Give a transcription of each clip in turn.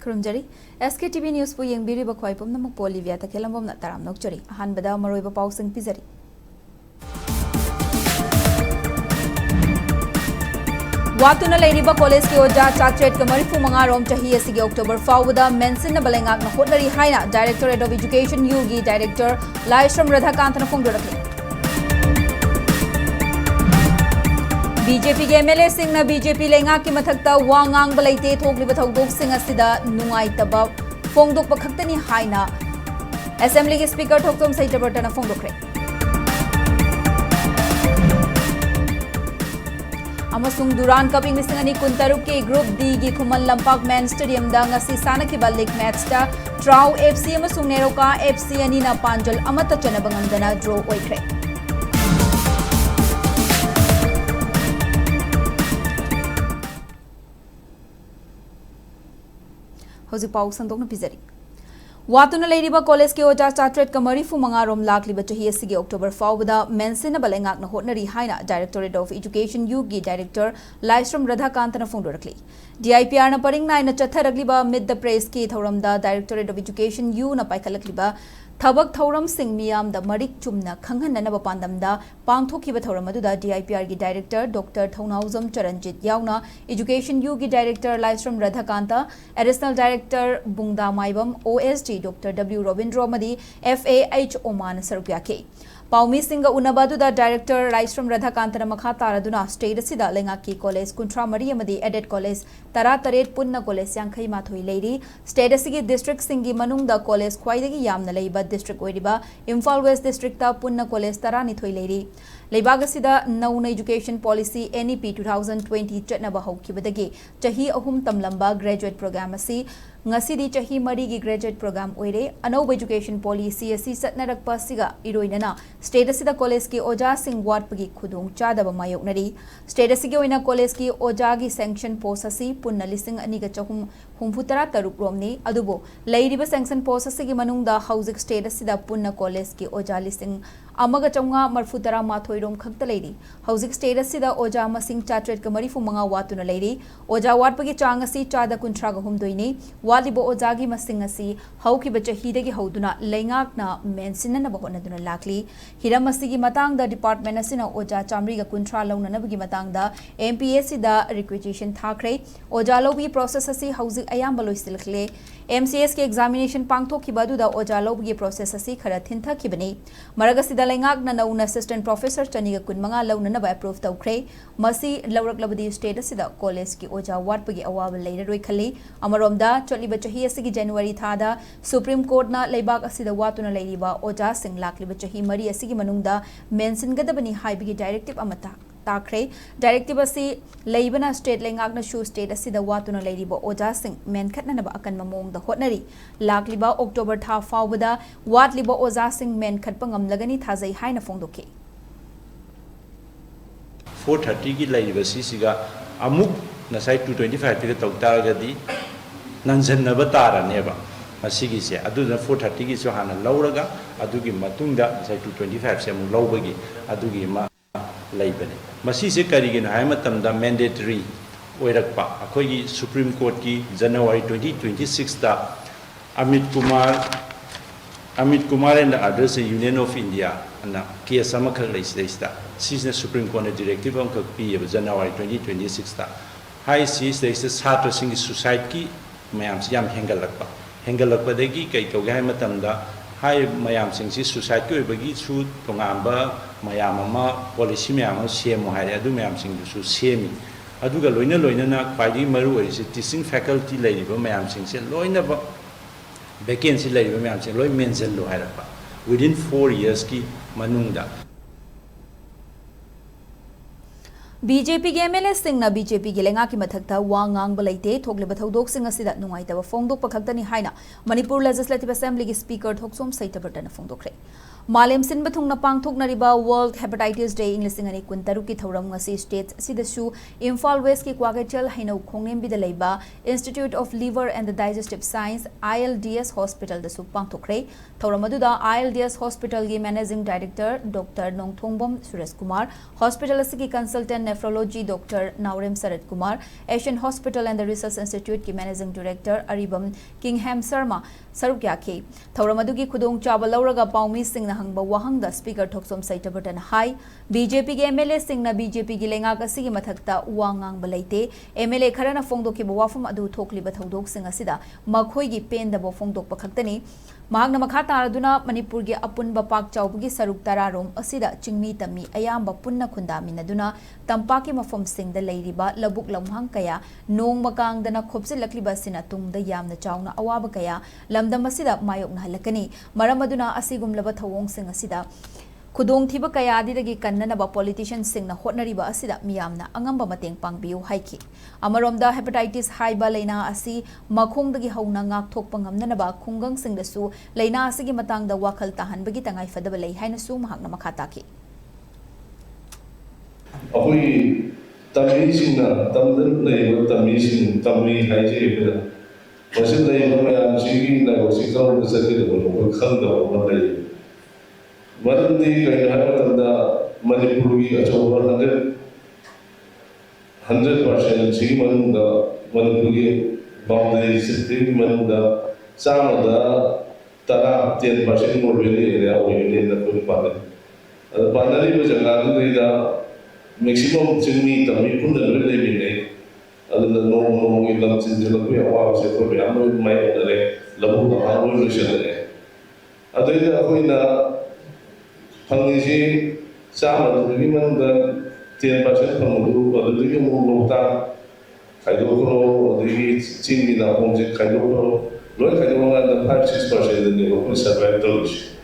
Kurumjari, SKTV News po yung biri ba kway pum namang po OLIVIA takilamom na taram nokjari. Han bada maroy ba pausang pizari. Watu na lady ba college ki oja chatret kamari fu mga rom chahiye sige October fawda mention na balengak na hotnari haina Directorate of Education UG Director Laishram Radhakant na phone dorakli. BJP के MLA Singh ना BJP लेंगा की मथकता वांगांग बलाइते थोकली बथौदोक Singh असिदा नुंगाइतबा फोंगदोक बखक्तनी हाइना assembly के speaker ठोकतोम सैटबर्टन फोंगदोखरे अमसुंग दुरान cupping मिसिंगनी कुंतरुक के group D की Khuman लंपाक man stadium दा ngasi सानखिबा league match दा ट्राउ FC अमसुंग नेरोका FC अनि ना पांजल अमत चनबंगमदना draw ओइखरे Hosi pau sandok na pizari. Watu na leiriba college ke oja chatret kamari fu mga rom lakli ba chahiye sige October fawda mention na balengak na hotnari haina Directorate of Education UG Director Laishram Radhakant na phone dorakli. DIPR na paring na chatharagli ba mid the press ke thoram da Directorate of Education U na paikalakli ba Thabak Thoram Singh Miyam da Marik Chumna Khanghan na Pandam da Pangthoki Thoramadu DIPR ki Director Dr. Thaunauzam Charanjit Yauna Education U ki Director Laishram Radhakanta Additional Director Bungda Maibam OSG Dr. W. Robindro Madi FAH Oman Sarupyake Paumi Singh Unabadu da Director Laishram Radhakanta Makha Taraduna State Sida Lengaki College Kuntra Maria Madi Edet College Tara Taret Punna College Yankai Mathui Lady State Sigi District Singi Manung da College Kwaidagi Yamna Leiba District Oiriba, Imphal West District ta Punna College Tarani Thoi Lady. Leibagasida Nauna Education Policy NEP 2020 Chatnaba Hokibadagi, Chahi Ahum Tamlamba Graduate Program Asi, Ngasidi Chahi Marigi Graduate Program Oire, Anob Education Policy Asi Satnarak Pasiga, Iroinana, Statusida College ki Oja Singh Watpagi Kudung Chadaba Mayoknari, Statusigoina College ki Ojagi Sanction Post Asi, Punna Lising Aniga Chahum Humfutara Taruk Romni, Adubo, Lady Sanction Post Asigi Manung da Housing Statusida Punna College ki Oja Lising Amaga Chonga Marfutara Mathoirom Khakta Lady, Housing Statusida Oja Masing Chatret Kamari Fumanga Watuna Lady, Oja Watpagi Changasi Chada Kuntraga Humdoini, Walibo Ojagi Masingasi, Hauki Bachahidagi Hoduna, Lengak na Mensina Nabahonaduna Lakli, Hiramasigi Matang the Department Asina Oja Chamriga Kuntra Lona Nabagi Matang da, MPSC da Requisition Thakre, Ojalobi Processasi Housing Ayambalo Silkle, MCS के examination पांगथो की बादू दा ओजालोब ये process असी खरथिन था की बनी मरगसी दलेंगाक न noun assistant professor चनिगा कुनमंगा loan न बाय approve तौखरे मसी लौरक लबदी state असी दा college की ओजा वाट पगी अवाब लेर रोई खली अमरोमदा चली बचही असी की January था दा Supreme Court ना लेबाक असी दा वातु न लेरीबा ओजा सिंह लाकली बचही मरी असी की मनुंगदा mention गदबनी हाइबी directive अमता ताखरे डायरेक्टिव असी लेबना स्टेट लेंगाक न शू स्टेट असी दा वातुना लेरिबो ओजा सिंह मेनखटनबा अकन ममोंग दा होटनरी लाकलिबा अक्टोबर था फावबदा वाटलिबो ओजा सिंह मेनखटप ngamlagani थाजै हाइना फोंदोके 430 की लेरिबा सिसिगा अमुक नसाई 225 के तौतागदी नंजनबा तारानेबा मसिगी से अदुना 430 की सो हाना लौरगा अदुगी मतुंगदा नसाई 225 से अमु लौबगी अदुगी मा लेबने मसी से करिगिन हाय मतमदा मैंडेटरी ओइरकपा अखोगी सुप्रीम कोर्ट की जनवरी 2026 दा Amit Kumar and others union of India ना केस अमखर लेसिदा सीजन सुप्रीम कोर्ट ने डायरेक्टिव अंक पी जनवरी 2026 दा हाई सीज लेस छात्र सिंह सुसाइड की मयाम से याम हेंगलकपा कई तौगे हाय मतमदा हाई मयाम सिंह से सुसाइड के ओइबगी सु तोंगांबा मयाम अमा पॉलिसी मयाम सेमो हाय अदु मयाम सिंह दुसु सेमी अदुगा लोइना लोइना ख्वाइदि मरु ओइसे टीचिंग फैकल्टी लेरिबा मयाम सिंह से लोइना वैकेंसी लेरिबा मयाम सिंह लोइ मेंशन लो हायरपा विदिन 4 इयर्स की मनुंगदा BJP के MLA सिंह ना BJP के लेंगा की मथकता वांगांग बलाइते थोगले बथौदोक सिंह असिदा नुंगाइतबा फोंगदोक पखक्तनी हाइना मणिपुर लेजिस्लेटिव असेंबली की speaker थोकसोम सैतबर्टन फोंदोखरे Malem Sinba Thungna Pangthoknariba World Hepatitis Day Ing Lising Ani Kuntaruki Thauram ngasi states sidasu Imphal West ki Kwagatel Haino Khongnem Bidalaiba Institute of Liver and the Digestive Science ILDS Hospital dasu pangthokre Thauramadu ILDS Hospital gi Managing Director Dr. Nongthongbom Suresh Kumar Hospital asigi Consultant Nephrology Dr. Naurem Sarat Kumar Asian Hospital and the Research Institute ki Managing Director Aribam Kingham Sharma Sarukyake Thauramadu gi Khudong Chaba Lauraga Paumi Singh hangba wahang da speaker thoksom saitabatan hai BJP ge MLA singna BJP gi lenga ka sigi mathakta wangang balaite MLA kharana fongdok ki wafum adu thokli ba thodok sing asida makhoi gi pen da bo fongdok pakhaktani mahakna makha taraduna Manipur ge apun ba pak chawbu gi saruk tararom asida chingmi tami ayamba punna khunda minaduna tampaki mafom sing da leiriba labuk lamhang kaya nong makang dana khopse lakli ba sina tung da yamna chawna awaba kaya lamdam asida mayok na halakani maramaduna asigum laba thawong sing asida Kudong thiba kaya didagi kannanaba politician singna hotnariba asida miyamna angamba mateng pangbiu haiki amaromda hepatitis haiba leina asi makhongdagi hauna ngak thokpa ngamnanaba khungang singdasu leina asigi matangda wakhal tahanbagi tangai fadaba lei haina su mahakna makhata ki Apoi tamisina tamdan nei tamisin tami haije bela wasin nei ma sigi na wasin ka na sakit ko khanda ma nei Marandi kaya tanda Manipur gi achawa 100% sigi manunda Manipur gi boundary system manunda samada tara 10% more area oyene na ko pala panari ba janga da maximum chingni tami punna le bine adana no ilam chinjala ko yawa se ko ya no mai dare labu ha ro le shale adai koina Pangisi sama dengan mana tiada pasal penguruh ada juga mengurutan kayu koro ada juga cing di dalam je kayu koro loh kayu koro ada 5-6% ni aku survive terus.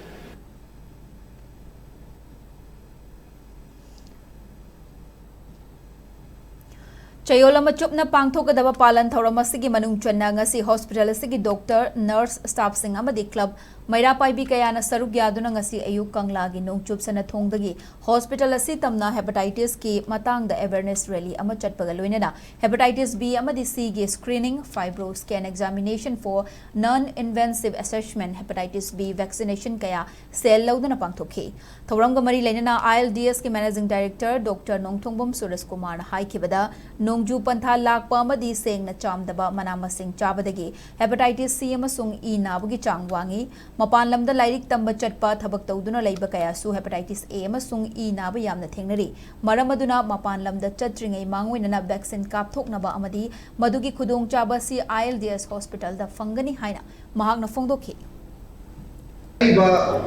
Chayolama chupna pangthokadaba palan thauramasi manung channa ngasi hospital asigi doctor nurse staff sing amadi club Maira Paibi Kayana Saruk Yaduna ngasi Ayuk Kanglagi Nong Chup Sana Thongdagi Hospital asi tamna hepatitis ki matang the awareness rally ama chatpagaloina hepatitis B amadi C gi screening fibro scan examination for non-invasive assessment hepatitis B vaccination kaya cell laudana pangthokhi Thoranga Mari Lenina ILDS ki managing director Dr. Nongthongbom Suresh Kumar hai kibada Nongju Pantha lakpa amadi seng na chamdaba manama sing chabadagi hepatitis C amasung E nabugi changwangi Mapan lamda lairik tamba chatpa thabak tawduna laiba kaya su hepatitis A amasung E naba yamna thengnari maramaduna mapan lamda chatringai mangwinana vaccine kapthoknaba amadi madugi khudong chaba si ILDS hospital da fangani haina mahakna fongdokhi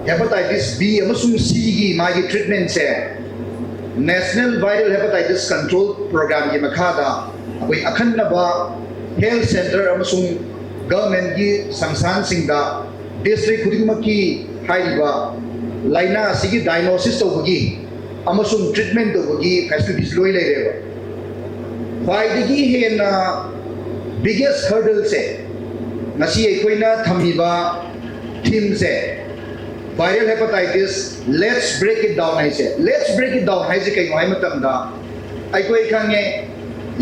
hepatitis B amasung C gi magi treatment se National Viral Hepatitis Control Program gi makhada apoi akhanaba health center amasung government gi sangsan singda district khudimaki hairiba laina sigi diagnosis tawgi amasung treatment tawgi facilities loi leireba khwaidagi hena biggest hurdle se ngasi ekoina thamiba theme se viral hepatitis let's break it down hai se let's break it down hai se kai mai matamda aikoi khange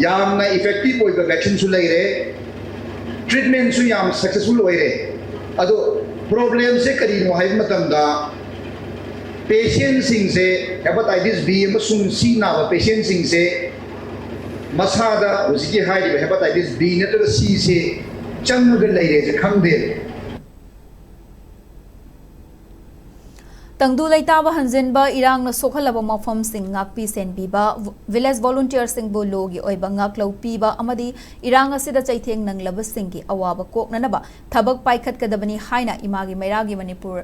yamna effective oiba vaccine su leire treatment su yam successful oire ado problem se kari no hai matamda patient sing se hepatitis B amasung C na patient sing se masada usiki hai hepatitis B natra C se changga leire se khangde Tangdu laitaba hanjinba irang na sokhalaba mafam sing ngakpi senbiba village volunteer sing bu logi oiba ngaklau piba amadi irang asida chaitheng nanglaba singgi awaba koknanaba thabak paikhat kadabani haina imagi mairagi Manipur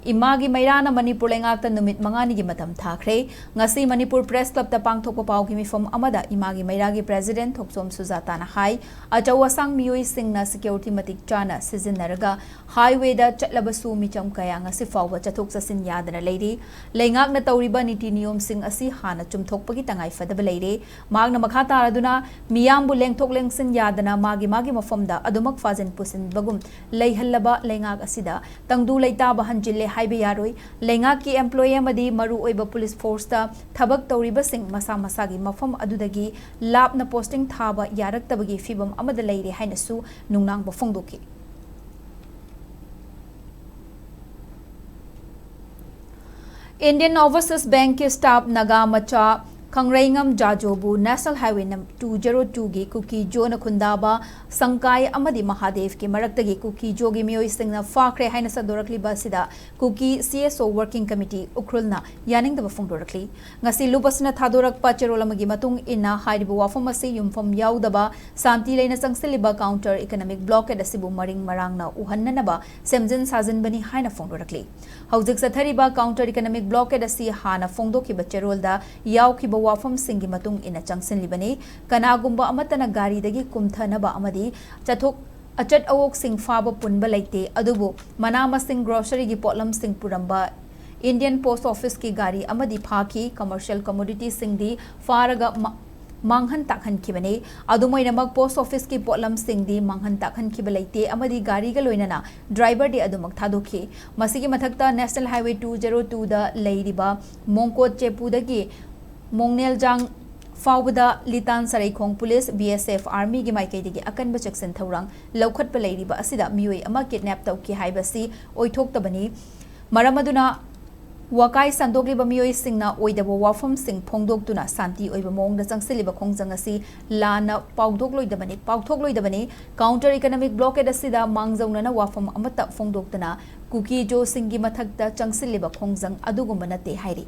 Imagi Mairana Manipur lengakta numit mangani gi matam thakre ngasi Manipur Press Club ta pangthokpa pau gi mifom amada Imagi Mairagi President Thoksom Sujata na hai achawa sang miyoi singna security matik chana sizinaraga highway da chatlabasu micham kaya ngasi fawba chathok chasin yadana leiri lengak na tawriba niti niyom sing asi hana chumthokpa gi tangai fadaba leire magna makha taraduna miyambu lengthok lengsin yadana magi mafomda adumak fajen pusin bagum leihallaba lengak asida tangdu leitaba hanjille haibe yaroi lenga ki employee amadi maru oiba police force ta thabak tauriba sing masa masa gi mafam adudagi lapna posting thaba yaraktabagi fibam amada leire hainasu nungnang ba phongdoki Indian Overseas Bank ki staff naga macha Kangreingam Jajobu National Highway 202 gi Kuki Jona Khundaba Sangkai Amadi Mahadev ki Maraktagi Kuki Jogi Miyoi Singna Fakre Haina Sadorakli Basida Kuki CSO Working Committee Ukrulna Yaning the Fungdorakli Ngasi Lupasna Thadorak Pacherolamagi Matung Inna Haidibu Wafamasi Yumfam Yaudaba Santi Lena Sangsiliba Counter Economic Blockade Asibu Maring Marangna Uhananaba Semjin Sazin Bani Haina Fungdorakli Hauzik Sathariba Counter Economic Blockade Asi Hana Fungdoki Bacherolda Yauki wafam singi matung ina changsin libani kanagumba amatana gari dagi kumthanaba amadi chathok achat awok sing faba punba laite adubu manama sing grocery gi potlam sing puramba Indian Post Office ki gari amadi phaki commercial commodity sing di faraga manghan takhan kibane adumoinamak post office ki potlam sing di manghan takhan kibalaite amadi gari ga loinana driver de adumak thadokhi masigi mathakta National Highway 202 da leiriba mongkot chepu dagi Mongnel Jang Fawda Litan Saraikong Police BSF Army gi maikai digi akan ba chaksen thorang laukhat pa leiriba asida mioi ama kidnap tauki haibasi oithok tabani maramaduna wakai sandogli ba mioi singna oidabo wafam sing phongdok tuna santi oiba mong da changsiliba khongjang asi lana pawdok loidabani counter economic blockade asida mangjauna na wafam amata phongdok tuna kuki jo singi mathakta changsiliba khongjang adugumba nate hairi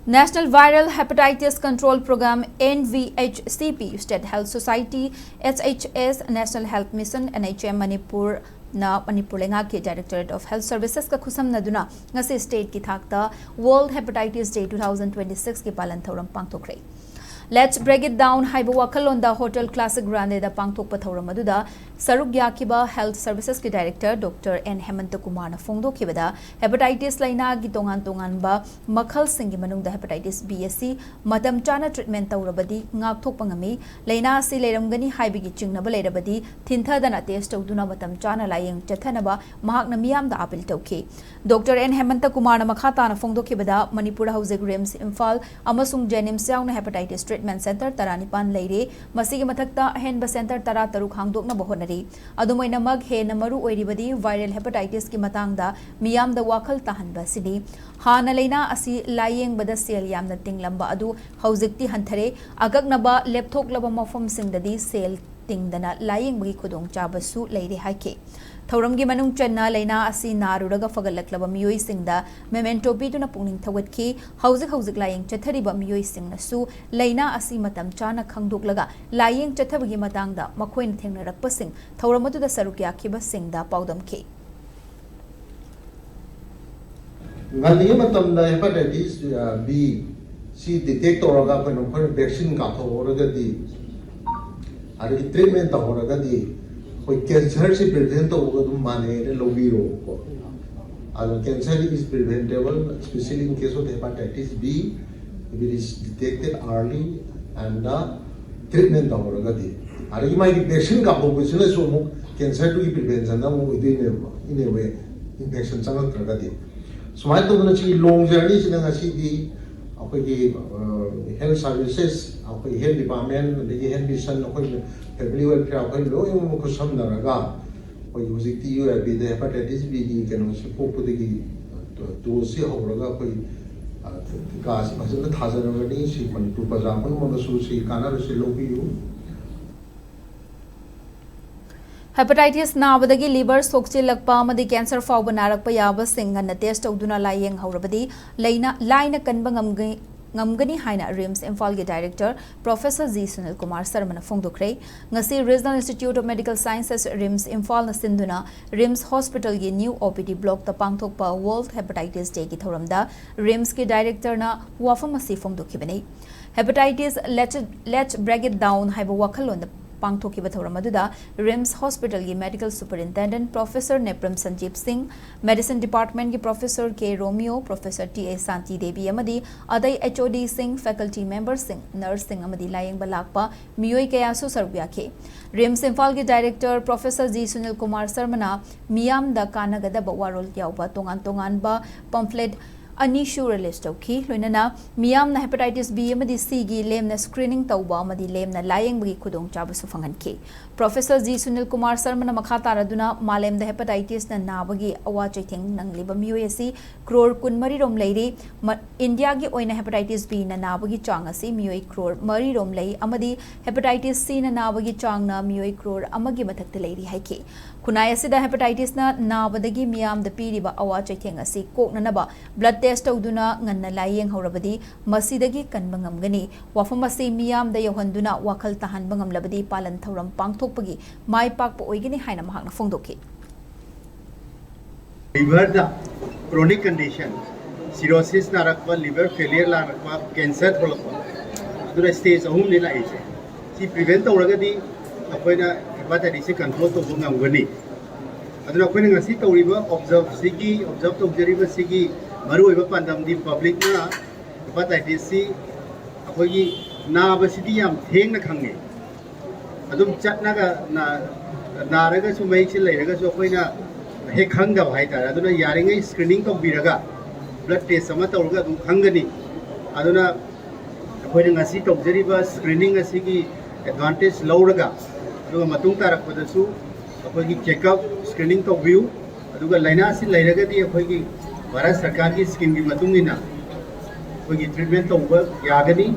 National Viral Hepatitis Control Program NVHCP State Health Society SHS National Health Mission NHM Manipur na Manipur lenga ke Directorate of Health Services ka khusam naduna ngasi state ki thakta World Hepatitis Day 2026 ki palan thoram pangthokre Let's break it down haiba wakalonda Hotel Classic Grande da pangthokpa thoram aduda saruk yakiba Health Services ki Director Dr. N Hemanta Kumar na phongdokibada hepatitis laina gi tongan ba makhal singi manungda hepatitis B asi madam chana treatment tawrabadi ngakthokpa ngami laina si leiramgani haibigi chingnaba leirabadi thinthadana test tawduna matam chana layeng chathanaba mahakna miyamda apil tawki Dr. N Hemanta Kumar na makhata na phongdokibada Manipur Housing RIMS Imphal amasung Jenims yauna hepatitis treatment center taranipan leire masigi mathakta ahenba center tara taruk hangdokna bahonari adumoina mag he namaru oiribadi viral hepatitis ki matangda miyam da wakhal tahanba sidi hana leina asi layeng bada sel yamna tinglamba adu haujikti hanthare agagnaba laptop laba mafam singdadi sel tingdana layeng bagi khudong chabasu leire haike Thauramgi manung channa leina asi naruraga fagalaklaba miyoi singda memento pituna pungning thawatki haujik layeng chathariba miyoi singna su leina asi matam chana khangdoklaga layeng chathabagi matangda makhoin thengnarakpa sing thauramadu da sarukya khiba singda paudamki ngali matam da hepatitis B si detect oraga pano vaccine ka thoraga di ari treatment ta oraga di कोई cancer से prevent होगा तुम माने lobby रोग को अगर cancer is preventable especially in case of hepatitis B if it is detected early and treatment होगा दी अरे ये माइक वैक्सीन का population है सो मुक कैंसर टू की prevention ना मुक इधर वे infection चंगा करगा दी so माइक तो बना चाहिए long journey से ना अच्छी दी आपकी health services आपकी health department देखिए health mission आपकी family welfare आपकी लोग ये मुझको समझना रहा कोई उसी की यू है भी hepatitis B की कैनो से पोपु देखी तो उसी हो रहा कोई काश मतलब थाज़ा रंग नहीं सी मणिपुर पजामन मनुष्य सी काना रसे लोग भी you Hepatitis nabadagi liver sokchilakpa amadi cancer fawba narakpa yaba singana test tawduna layeng haurabadi laina kanba ngamgani haina RIMS Imphal gi Director Professor Z Sunil Kumar Sarmana phongdokre ngasi Regional Institute of Medical Sciences RIMS Imphal na sinduna RIMS Hospital gi new OPD block ta pangthokpa World Hepatitis Day ki thoramda RIMS ki Director na wafamasi phongdokhibani Hepatitis let's break it down haiba wakhalon पांगथोखिबा थौरम अदुदा RIMS hospital की medical superintendent professor Nepram Sanjeev Singh, medicine department की professor K Romeo, professor T A. Shanti Devi अमदी अदई HOD Singh, faculty member Singh, nurse Singh अमदी लायंगबा लाकपा मियोई कयासु सरुक याखे। रिम्स इम्फाल के director professor G Sunil Kumar Sharma मियाम द कानागदब वारोल याउबा तोंगान तोंगानबा पंफलेट अनीशु रिलीज तौखी लोइनना मियामना हेपेटाइटिस बी अमदी सी गी लेमना स्क्रीनिंग तौबा अमदी Lemna लायंगबगी खुदोंग चाबसु फंगनखे। Professor G Sunil Kumar Sharma मखा तारदुना मालेमदा हेपेटाइटिस ना नाबगी अवा चैथेंग नंगलिबा मियोय असि क्रोर 14 रोम लेरी। इंडिया की ओइना हेपेटाइटिस बी ना नाबगी चांग असि मियोय क्रोर 4 रोम लेई अमदी हेपेटाइटिस सी ना नाबगी चांग ना मियोय क्रोर अमगी मथक्ते लेरी हाइखे। खुनाय असिदा हेपेटाइटिस ना नाबदगी मियामदा पीरिबा अवा चैथेंग असि कोकननबा ब्लड टेस्ट तौदुना ngana layeng horabadi masidagi kanba ngamgani wafam asi miyamda yohanduna wakhal tahanba ngamlabadi palan thoram pangthokpagi mai pakpa oigini haina mahakna phongdokhi liver da chronic condition cirrhosis narakwa liver failure narakwa cancer tholakwa dura stage ahum ni lai che si prevent tawragadi akoina hepatitis se control to ngamgani aduna akoina ngasi tawriba observe tawjariba sigi maru iba pandam di public na hepatitis si akhoi na basidi yam theng na khange adum chatna ga na raga su mai chi lai raga su akhoi na he khang ga bhai ta aduna yaringai screening to biraga blood test sama tawga adum khangani aduna akhoi na ngasi tawjariba screening asigi advantage lauraga aduga matung tarakpada su akhoi gi check up screening to view aduga laina si lairaga di akhoi gi Bharat सरकार की scheme की मतुंगिना कोई treatment तो यागनी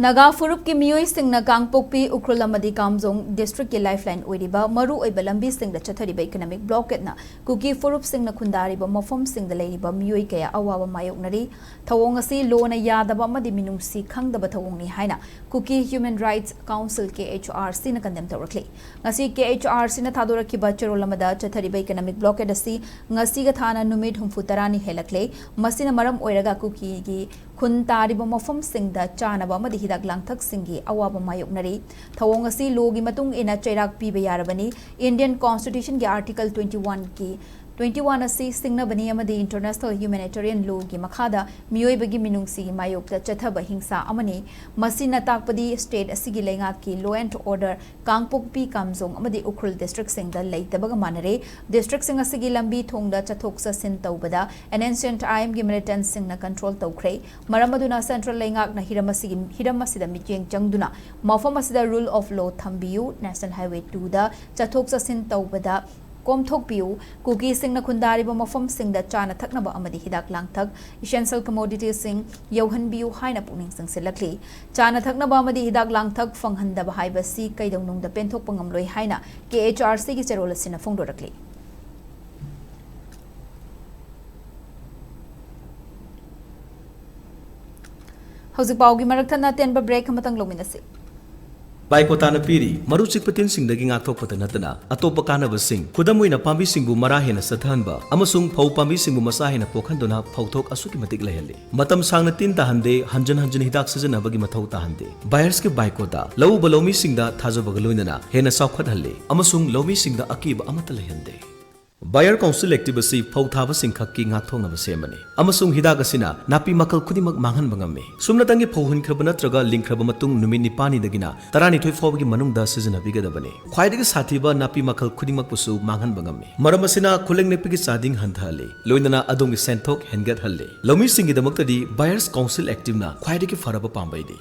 नगा फुरुप की मियोई सिंगना कांगपोकपी उख्रुल अमदी कामजोंग डिस्ट्रिक्ट की लाइफलाइन ओइरिबा मरु ओइबा लंबी सिंगदा चथरिबा इकोनॉमिक ब्लॉकेड ना कुकी फुरुप सिंगना खुंदारिबा मफम सिंगदा लेरिबा मियोई कया अवाबा मायोकनरी थवोंग असि लोना यादबा अमदी मिनुंगसी खंगदबा थवोंगनी हाइना Kuki human rights council KHRC ना कंडेम तौरखले ngasi KHRC na thadoraki chorol amada chathariba economic blockade asi ngasi ga thana numit humfutarani helakle masina maram oiraga kuki gi khun tariba mafam singda chanaba amadi hidak langthak singi awaba mayoknari thawong asi logi matung ina chairak piba yarabani Indian Constitution ki article 21 asi singna bani amadi international humanitarian law gi makhada miyoi bagi minungsi mayokta chathaba hingsa amani masina takpadi state asigi lenga ki law and order kangpokpi kamjong amadi ukrul district singda leitabaga manare district sing asigi lambi thongda chathoksa sin tawbada an ancient time gi militant singna control tawkhre maramaduna central lenga na hiramasida micheng changduna mafam asida rule of law thambiu national highway 2 da chathoksa sin tawbada Komthokpiu, Kuki Sing na Kundariba Mofum Sing the Chana Taknaba Amadi Hidak Langtak, Essential Commodities Sing, Yohan Biu Haina Puning Sing Silakli, Chana Taknaba Amadi Hidak Langtak, Fanghanda Bahaiba Si, Kaidong the Pentopangam Loi Haina, KHRC is a roller in a Fondorakli. Hosipaugi Maratana Tenba break Hamatang Luminasi. Baikotana piri, maruchik patin sing daging atok patanatana, atopa kanaba sing, kudamuina pambi singbu marahena sathanba, amasung pau pambi singbu masahena pokhandona pautok asuki matik lahele. Matam sang na tin tahande, hanjan hidak sajana bagi mathau tahande. Buyers ke baikota, lau balomi singda thazo bagaluinana, hena saukhat halle, amasung lomi singda akiba amatalahende. Buyer Council active asi phauthaba singkhakki ngathong abasemani amasung hidagasina napi makal khudimak manghan bangame sumna tangi phauhun khraba natraga lingkhraba matung numit nipani dagina tarani thoi phawgi manungda sizana bigadabane khwaidagi sathiba napi makal khudimak pusu manghan bangame maramasina khuleng nepigi sading hanthale loinana adongi senthok hengat halle lomi singi damaktadi Buyers Council active na khwaidagi faraba pambaidi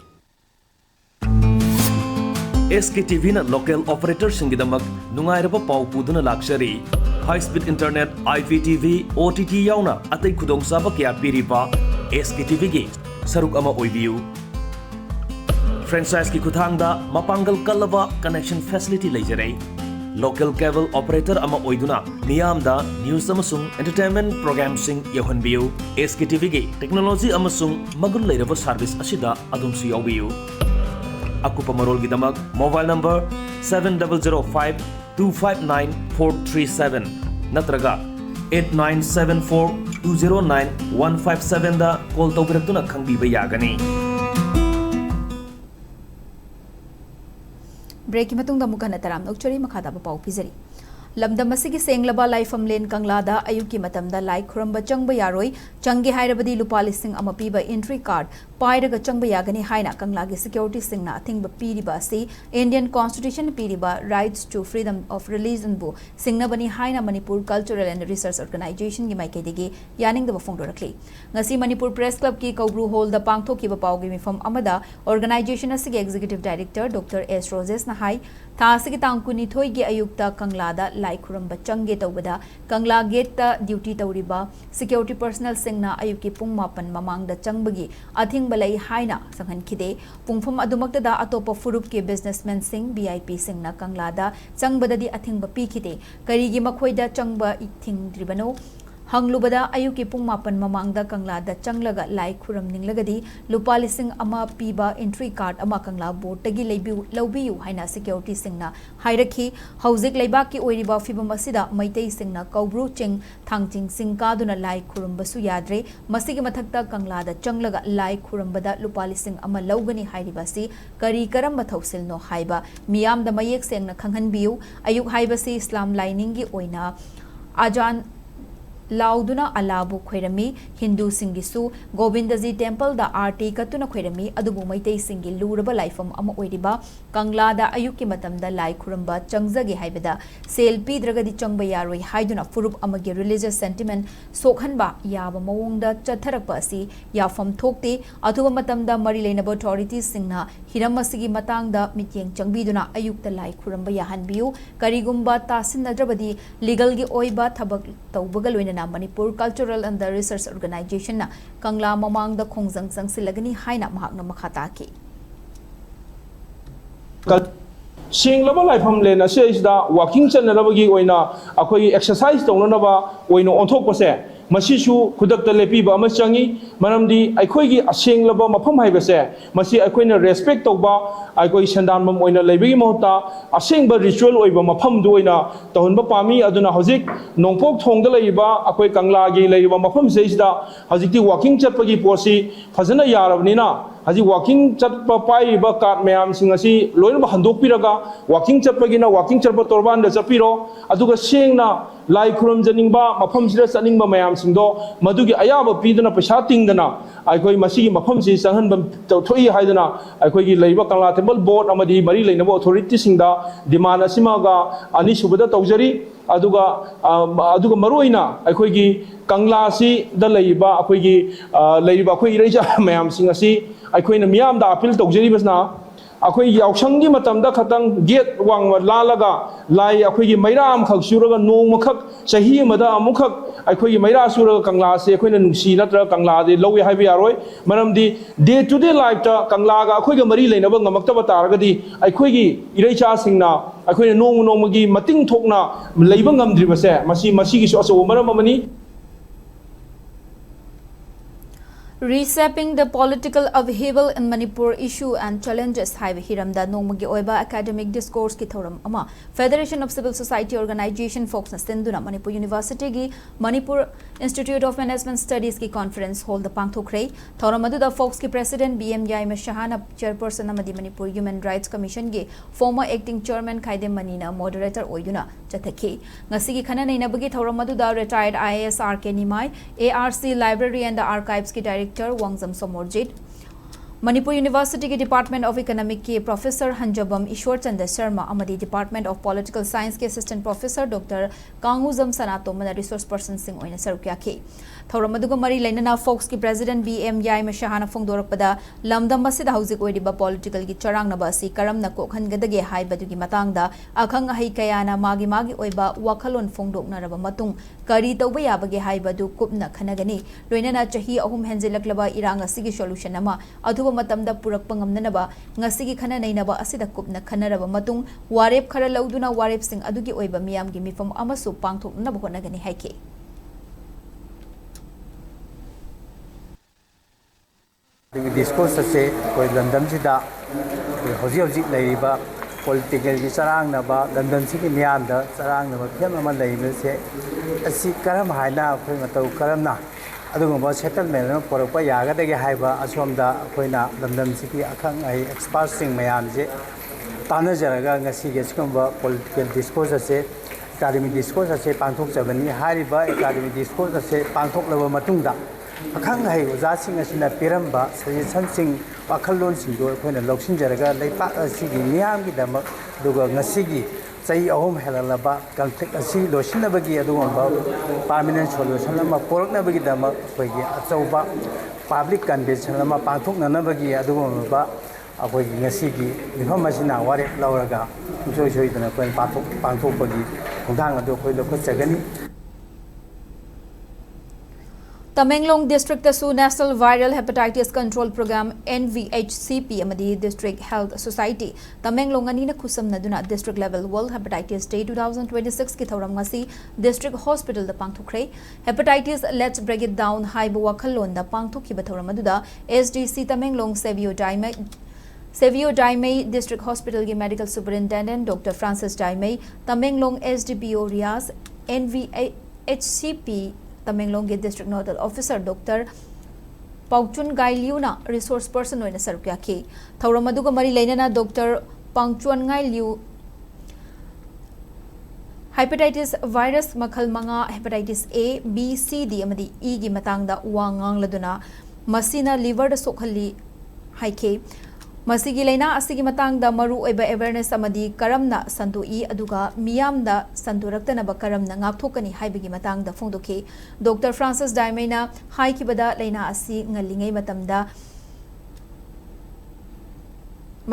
SKTV na local operator singidamak nungairaba pau puduna lakshari high speed internet IPTV OTT yauna atai khudong saba kya piriba SKTV gi saruk ama oibiu franchise ki khuthangda mapangal kalaba connection facility leijare local cable operator ama oiduna niyamda news amasung entertainment program sing yohanbiu SKTV gi technology amasung magul leiraba service asida adumsu yaubiu Akupa Marol Gidamak, mobile number 7005-259-437, Natraga 8974-209-157 da call Taubiratuna Kangi Bayagani. Break की मतुंग दा मुकन तराम नोक्चरी मखादा पाउ पिजरी लमदम असिगी सेंगलबा लाइफम लेन कंगलादा अयुकी मतमदा लाई खुरंबा चंगब यारोई चंगे हाइरबदी लुपा लिसिंग अमा पीबा एंट्री कार्ड पाइरगा चंगब यागनी हाइना कंगलागी सिक्योरिटी सिंगना अथिंगबा पीरिबा सी इंडियन कॉन्स्टिट्यूशन पीरिबा rights to freedom of religion बु सिंगनबनी हाइना Manipur cultural and research organization की माइकेदेगी यानिंगदबा फोंदोरखली ngasi मणिपुर प्रेस क्लब की कौब्रू हॉल द पांगथोकीबा पाउगी मिफम अमदा ऑर्गेनाइजेशन असिगी executive director doctor S Roses ना हाई थासिगी तांकुनी थोइगी अयुक्ता कंगलादा लाई खुरंबा चंगे तौबदा Kangla gate duty तौरिबा security personal सिंगना अयुकी पुंग मापन ममांगदा चंगबगी अथिंग बलई हाइना संहनखिदे पुंगफम अदुमक्तदा अतोप फुरुप के बिजनेसमैन सिंग बीआईपी सिंगना कंगलादा चंगबददी अथिंग पीखिदे करीगी मखोइदा चंगबा इथिंग्रिबनो हंगलुबदा अयुकी पुंग मापन ममांगदा कंगलादा चंगलगा लाई खुरम निंगलगदी लुपा लिसिंग अमा पीबा एंट्री कार्ड अमा कंगला बोर्डगी लौबियु हाइना सिक्योरिटी सिंगना हाइरखी हौजिक लेबाक की ओइरिबा फिबम असिदा मैतै सिंगना कौब्रू चिंग थांगचिंग सिंग कादुना लाई खुरमबसु याद्रे मसिगी मथक्ता कंगलादा चंगलगा लाई खुरमबदा लुपा लिसिंग अमा लौगनी हाइरिबासी करी करम थौसिलनो हाइबा मियामदा मयेक सेंगना खंगहनबियु अयुक हाइबसी इस्लाम लाइनिंगी ओइना आजान लाउदुना अलाबु खोइरमी हिंदू सिंगिसु गोविंदजी टेम्पल दा आरती कतुना खोइरमी अदुबु मैतै सिंगी लुरबा लाइफम अमा ओइरिबा कंगलादा अयुकी मतमदा लाई खुरंबा चंगजगे हाइबदा सेल पीद्रगदी चंगबा यारोई हाइदुना फुरुप अमगे रिलीजियस सेंटिमेंट सोखनबा याबा मवोंगदा चथरकपा असि याफम थोकते अथुबा मतमदा मरि लेनबा अथॉरिटीज सिंगना हिरम असिगी मतांगदा मित्येंग चंगबीदुना अयुक्ता लाई खुरंबा याहनबियु करिगुंबा तासिनद्रबदी लीगलगी ओइबा थबक तौबगा लोइना Manipur Cultural and the Research Organization na Kangla mamang da khongjang changsilagani haina mahakna makhata ki Singlaba laifam lena se isda walking chanarabagi oina akoi exercise tongnaba oina onthokpase masisu khudakta lepiba ama changi maramdi aikoigi asenglaba mafam haibase masi aikoina respect tawba aikoi sandanmam oina leibigi mohta asengba ritual oiba mafam du oina tahunba pami aduna hojik nongpok thongda leiba akoi kangla gi leiba mafam se isda hojikti walking chatpagi posi fajana yarabnina haji walking chatpa pai ba kat mayam singasi loina handok piraga walking chatpagina walking chatpa torban da chapiro aduga sengna lai khuram janingba mafam sida chaningba mayam singdo madugi ayaba piduna paisa tingdana aikoi masigi mafam si sanghanbam thoi haidana aikoi gi leiba kangla temple board amadi mari leinaba authority singda demand asimaga ani subada tawjari aduga maroina aikoi gi kangla si da leiba akoi gi leiba akoi ireja mayam singasi aikoina miyam da appeal tawjari basna akoi yausanggi matamda khatang gate wangwa lalaga lai akoi gi mairam khak suraga nong makhak sahi amada amukhak akoi gi maira suraga kangla se akoina nungsi natra kangla de lowi haibi yaroi maramdi day to day life ta kangla ga akoi ga mari leinaba ngamakta ba taragadi akoi gi ireicha singna akoina nong gi mating thokna leiba ngamdri base masi gi so maram amani Reshaping the political upheaval in Manipur issue and challenges haiba hiramda nongmagi oiba academic discourse ki thoram ama Federation of Civil Society Organization folks na senduna Manipur University gi Manipur Institute of Management Studies ki conference hold the pangthokre thoram adu da folks ki president BM Yaima Shahana chairperson amadi Manipur Human Rights Commission gi former acting chairman Khaidem Manina moderator oiduna chathaki ngasi gi khana naina bagi thoram adu da retired IAS RK Nimai ARC Library and the Archives ki director Wangzam Somorjit Manipur University के Department of Economic के Professor Hanjabam Ishwar Chandra Sharma amadi Department of Political Science के Assistant Professor Dr. Kanguzam Sanato mana Resource Person Singh oina sarukya ki thoram aduga mari leinana Fox की President BM Yaima Shahana phongdorakpada lamdam asida hauzik oiriba political की charang na basi karam na kokhan gadage hai badugi matangda akhang hai kayana magi oiba wakhalon phongdokna raba matung kari tawba yabage hai badu kupna khanagani loinana chahi ahum henjilaklaba irang asigi solution ama aduba matamda purakpa ngamnanaba ngasigi khana nainaba asida kupna khanaraba matung warep khara lauduna warep sing adugi oiba miyamgi mifam amasu pangthoknaba honagani haike discourse se koi landam sida hoji leiba political gi sarang na ba landam si ki miyam da sarang na ba phem ama leibe se asi karam haina khoi matau karam na adugumba settlement na porokpa yagadagi haiba asomda khoina lamdam siki akhang ai experts sing mayam je तानजरगा ngasiಗೆ ಸಿಕಂಬ political discourse ase academic discourse ase पांथोकजबनी हारिबा academic discourse ase पांथोकलबा मतुंगदा अखंग है ओजासिंग असिना पिरंबा suggestion सिंग वाखलोन सिंग दो अखोइना लौसिनजरगा लेपा असिगी मियामगी दमक दुगा ngasiगी चई अहम हेललबा conflict असि लोसिनबगी अदुगंबा permanent solution अमा पोरकनबगी दमक अखोइगी अचौबा public convention अमा पांथोकननबगी अदुगंबा अखोइगी ngasiगी मिफम असिना वारे लौरगा जोय जोयदना कोइन पांथोकबगी खुंदांग अदु अखोइ लखचगनी Tamenglong District Tasu National Viral Hepatitis Control Program NVHCP amadi District Health Society Tamenglong anina khusam naduna District Level World Hepatitis Day 2026 ki thoram ngasi District Hospital da pangthokre Hepatitis Let's Break It Down haibu wakhalon da pangthokki ba thoram aduda SDC Tamenglong Savio Daimei District Hospital ki Medical Superintendent Dr. Francis Daimei Tamenglong SDPO Rias NVHCP Tamenglong District Nodal Officer Dr. Pauchun Gailiuna Resource Person oina sarukya ki Thauramadu mari leinana Dr. Pauchun Gailiu Hepatitis virus makhal manga hepatitis A B C D amadi E gi matangda wangang laduna masina liver da sokhalli haike Masigi laina asigi matangda maru oiba awareness amadi karamna sandui aduga miyamda sanduraktanaba karamna ngapthokani haibigi matangda phongdoke Dr. Francis Daimena haikibada laina asi ngalingai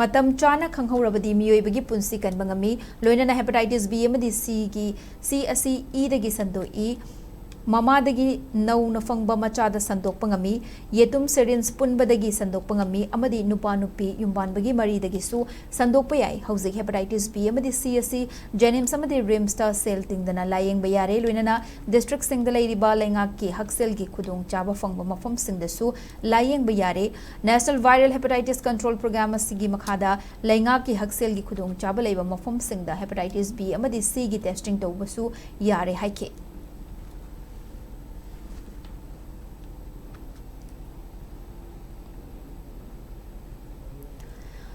matam chana khanghaurabadi miyoibagi punsi kanbangami loinana hepatitis B amadi C gi C asi E dagi sandoi Mamadagi nau na fangba machada sandok pangami yetum serins punbadagi sandok pangami amadi nupa nupi yumbanbagi maridagi su sandok payai hauzik hepatitis B amadi C asi jenim samadi rimsta cell tingdana layeng bayare loinana district singdalai riba lenga ki haksel gi khudung chaba fangba mafam singdasu layeng bayare National Viral Hepatitis Control Program asigi makhada lenga ki haksel gi khudung chaba leiba mafam singda hepatitis B amadi C gi testing tawbasu yare haike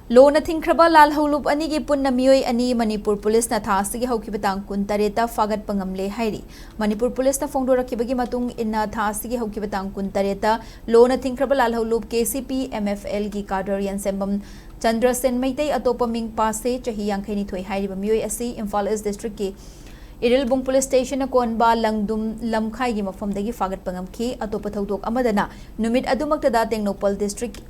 Lona Thinkraba Lal Holup Anigi Punna Miyoi Ani Manipur Police na Thasigi Haukibitang Kuntareta Fagat Pangamle Hairi Manipur Police na Fongdora Kibagi Matung inna Thasigi Haukibitang Kuntareta Lona Thinkraba Lal Holup KCP MFL gi Kadar Yansembam Chandra Sen Maitei Atopa Ming Pase Chahi Yankhaini Thoi Hairi Miyoi Asi Imphal East District ki Irilbung Police Station na Konba Langdum Lamkhai gi mafamdagi Fagat Pangamki Atopa Thaudok amadana Numit Adumaktada Tengnopal District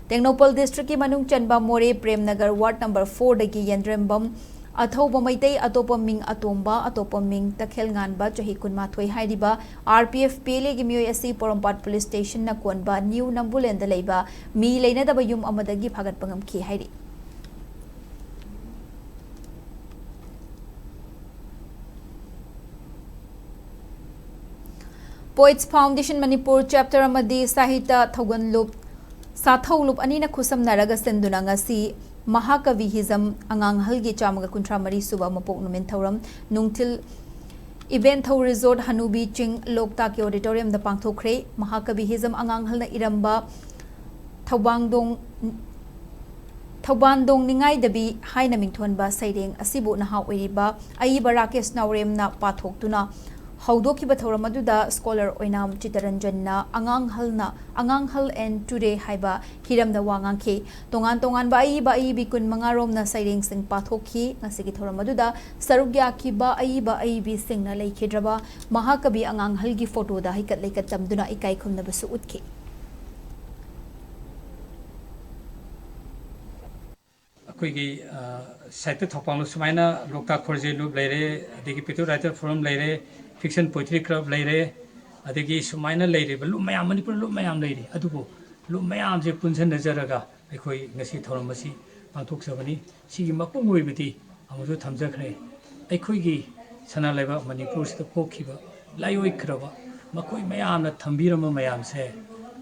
Tengnopal District ki Manung Chanba More Premnagar Ward number 4 dagi Yendrembam Athauba Maitei Atopa Ming Atomba Atopa Ming Takhel Nganba Chahi Kunma Thoi Hairiba RPF PLA gi Miyoi asi Porompat Police Station na Konba New Nambulenda leiba mi leina daba yum amadagi Phagat Pangam ki hairi Poets Foundation Manipur chapter amadi Sahita Thogan Loop Sathaulup anina khusam naraga senduna ngasi Mahakavihism angang halgi chamaga kuntra mari suba mapok numen thauram nungtil event thau resort Hanubi Ching Lokta ki auditorium da pangthokre Mahakavihism angang halna iramba Thawbandong ningai dabi haina mingthonba saireng asibu naha oiriba ai barakes naurem na pathoktuna Haudokiba Thoramadda scholar Oinam Chitaranjanna Angang Hal and Today Haiba Hiram the Wangangke Tongan Tongan Bai Bikun Mangarom na Siring Sing Pathoki Nasiki Thoramadda Sarugya Kiba Ai bi Sing na Lake Draba Mahakabi Angang Halgi photo da Hikat Lekatam Duna Ikai Kum na Basu Utke Akoigi Saita Thopang Sumaina Loka Korje Loop Lere Digi Pitu Writer Forum Lere Fiction Poetry Club Lere, Adigi Sumaina Lady, but Lumayam Manipur Lumayam Lady, Adubo, Lumayam Punsan Nazaraga, Ekoi Nasi Thoramasi, Pantok Savani, Sigi Mapungu Biti, Amudu Tamzakre, Ekoigi, Sana Leva, Manipur, the Pokiba, Layoi Krava, Makoi Mayam, Tambirama Mayam say,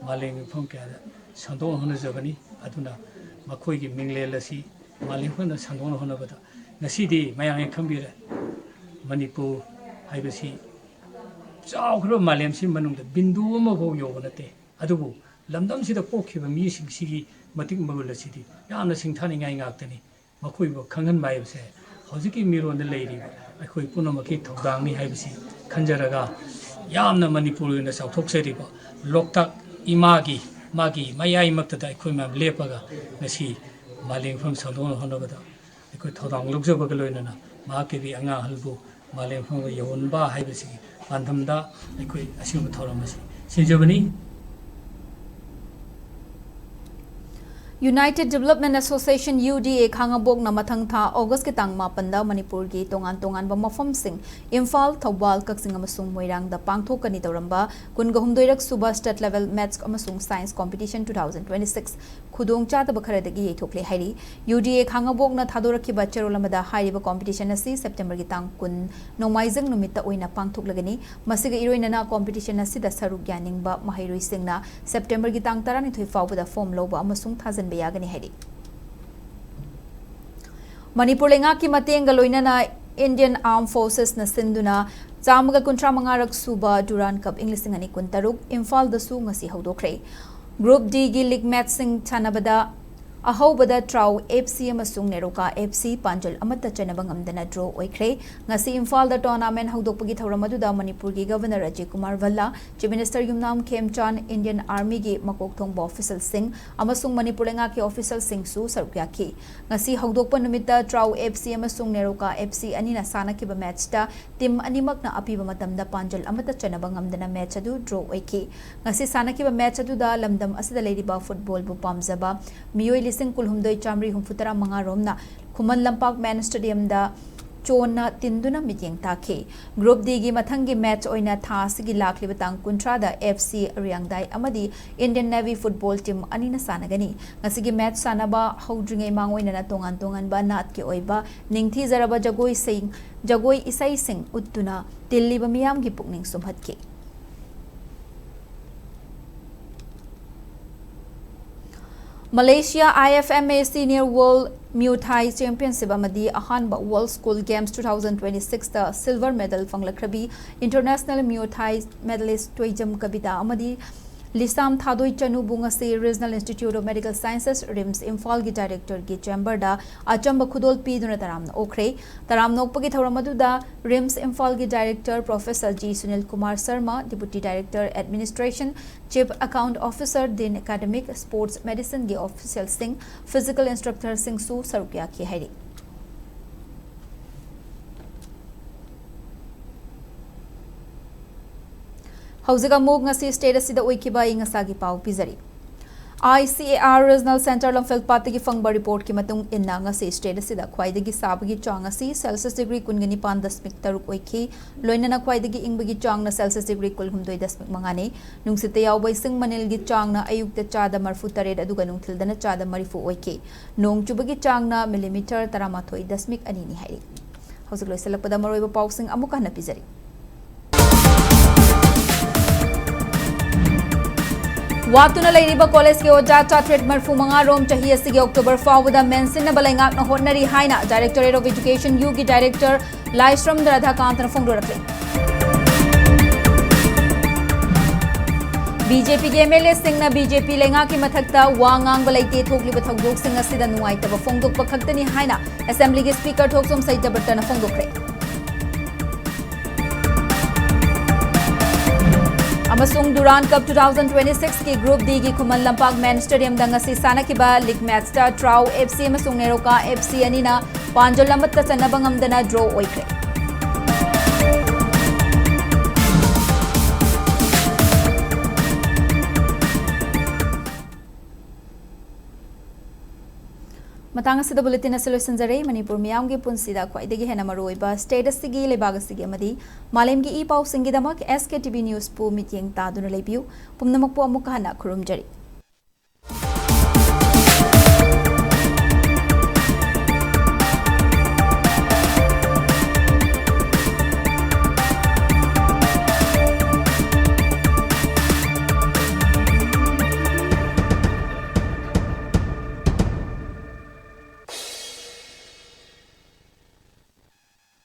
Maling Punka, Sandon Honazavani, Aduna, Makoigi Mingle Lassi, Maling Sandon Honavata, Nasidi, Mayang Kambira, Manipur, Ibasi. Chawkro Maliam Sim Manunda, Bindu Mogo Yonate, Adubu, Lamdam Sida Poki, Mising Sigi, Matik Magula City, Yana Sing Tanning Actani, ꯃꯈꯣꯏꯕꯨ ꯈꯪꯍꯟꯕ ꯍꯥꯏꯕꯁꯦ ꯍꯧꯖꯤꯛꯀꯤ ꯃꯤꯔꯣꯟꯗ ꯂꯩꯔꯤꯕ ꯑꯩꯈꯣꯏ ꯄꯨꯝꯅꯃꯛꯀꯤ ꯊꯧꯗꯥꯡꯅꯤ ꯍꯥꯏꯕꯁꯤ ꯈꯟꯖꯔꯒ ꯌꯥꯝꯅ ꯃꯅꯤꯄꯨꯔ ꯑꯣꯏꯅ ꯆꯥꯎꯊꯣꯛꯆꯔꯤꯕ ꯂꯣꯛꯇꯥꯛ ꯏꯃꯥꯒꯤ ꯃꯥꯒꯤ ꯃꯌꯥꯏꯃꯛꯇꯗ ꯑꯩꯈꯣꯏ ꯃꯌꯥꯝ ꯂꯦꯞꯄꯒ ꯉꯁꯤ ꯃꯥꯂꯦꯝꯐꯝ ꯁꯟꯗꯣꯛꯅ ꯍꯣꯠꯅꯕꯗ ꯑꯩꯈꯣꯏ ꯊꯧꯗꯥꯡ ꯂꯧꯖꯕꯒ ꯂꯣꯏꯅꯅ ꯃꯍꯥꯛꯀꯤ ꯑꯉꯥꯡ ꯑꯍꯜꯕꯨ ꯃꯥꯂꯦꯝꯐꯝꯗ ꯌꯧꯍꯟꯕ ꯍꯥꯏꯕꯁꯤꯒꯤ ꯄꯥꯟꯗꯝꯗ ꯑꯩꯈꯣꯏ ꯑꯁꯤꯒꯨꯝꯕ ꯊꯧꯔꯝ ꯑꯁꯤ ꯁꯤꯟꯖꯕꯅꯤ United Development Association UDA Khangabokna mathang tha August ki tang 8 da Manipur gi tongan ba mafam sing Imphal Thobal Kaksing amasung Moirang da pangthokani tawramba kungahumdoirak suba state level maths amasung science competition 2026 khudong cha da bakharadagi yethokle hairi UDA Khangabokna thadoraki ba cherolamada hairiba competition asi September gi tang kun nomaijang numita oina pangthoklagani masiga iroinana competition asi da saruk yaning ba mahairoi singna September gi tang 12 fawbada form loba amasung thazan Bayagani Hedi. Manipur lenga ki matenga loinana Indian Armed Forces na sinduna Zamaga kuntra mangarak suba Duran Cup English ngani kuntaruk Imphal da su ngasi hodokre. Group D gi League match sing chanabada ahobada Trau FC amasung Neroka FC Panjal amata chanaba ngamdana draw oikre ngasi Imphal da tournament hodokpagi thawramaduda Manipur gi Governor Ajay Kumar Valla Chief Minister Yumnam Khemchan Indian Army gi makok thongba official sing amasung Manipur lenga ki official sing su sarukya ngasi hodokpa numita Trau FC amasung Neroka FC anina sana ki ba match ta team animak na apiba matamda Panjal amata chanaba ngamdana match adu draw oiki ngasi sana ki ba match adu da lamdam asida leiriba football bu pamjaba miyoi Lising Kulhumdoi Chamri Humfutara Mangaromna Kuman Lampak Man Stadium da Chona Tinduna Miting Take Group D gi Mathangi match oina Thasigi Lakli Batang Kuntra da FC Riangdai Amadi Indian Navy football team Anina Sanagani Nasigi match Sanaba Houdringe Mangoina na Tongan ba Nat ki oiba Ningthi Zaraba Jagoi Isai Sing Uttuna Tilli Bamiam gi Pukning Sumhatki Malaysia IFMA Senior World Muay Thai Championship amadi ahanba World School Games 2026 da silver medal fanglakrabi International Muay Thai medalist Toijam Kabita amadi Lisam Thadoi Chanu Bungase Regional Institute of Medical Sciences RIMS Imphal gi Director gi Chamber da achamba khudol piduna taramna okre taram nokpagi thawramadu da RIMS Imphal gi Director Professor G Sunil Kumar Sharma Deputy Director Administration Chief Account Officer Din Academic Sports Medicine gi Official Singh Physical Instructor Singh Su Sarukya ki hairi Hausiga move ngasi state asida oikiba ingasagi pau pizari ICAR Regional Center Lamfel Patigi Fangba report ki matung inna ngasi state asida khwaidagi sabagi chang asi Celsius degree kungani 5.3 oiki loinana khwaidagi ingbagi chang na Celsius degree kulhum 2.mangani nungsite yawbai sing manil gi chang na ayukta chada marfu tared aduga nungthildana chada marifu oiki nong chubagi chang na millimeter 13.2 ani ni hairi hauzik loisalakpada maroiba pausing amuka na pizari Watuna Lairiba College ki Oja Chatret Marfu Manga Rom Chahi Asigi October Fawada Mensin Balangak na Honari Haina Directorate of Education UG Director Laistram Radha Kant na Fongdo Rakle BJP ki MLA Singh na BJP lenga ki mathakta wangang balaite thokli ba thogdok Singh asida nuai taba Fongdok pakhaktani Haina Assembly ki Speaker Thoksom Saita Barta na Fongdok Rakle Amasung Duran Cup 2026 ki Group D ki Kuman Lampak Man Stadium da ngasi sanakiba League match ta Trau FC amasung Neroka FC anina Panjal lamatta chanaba ngamdana draw oikre Matang asida bulletin solution zare Manipur miyam gi punsida khwaidagi hena maroiba state asigi lebagasi amadi malem gi e pau singidamak SKTV news pu meeting ta duna lebiu pumnamak pu amuk hana khurumjari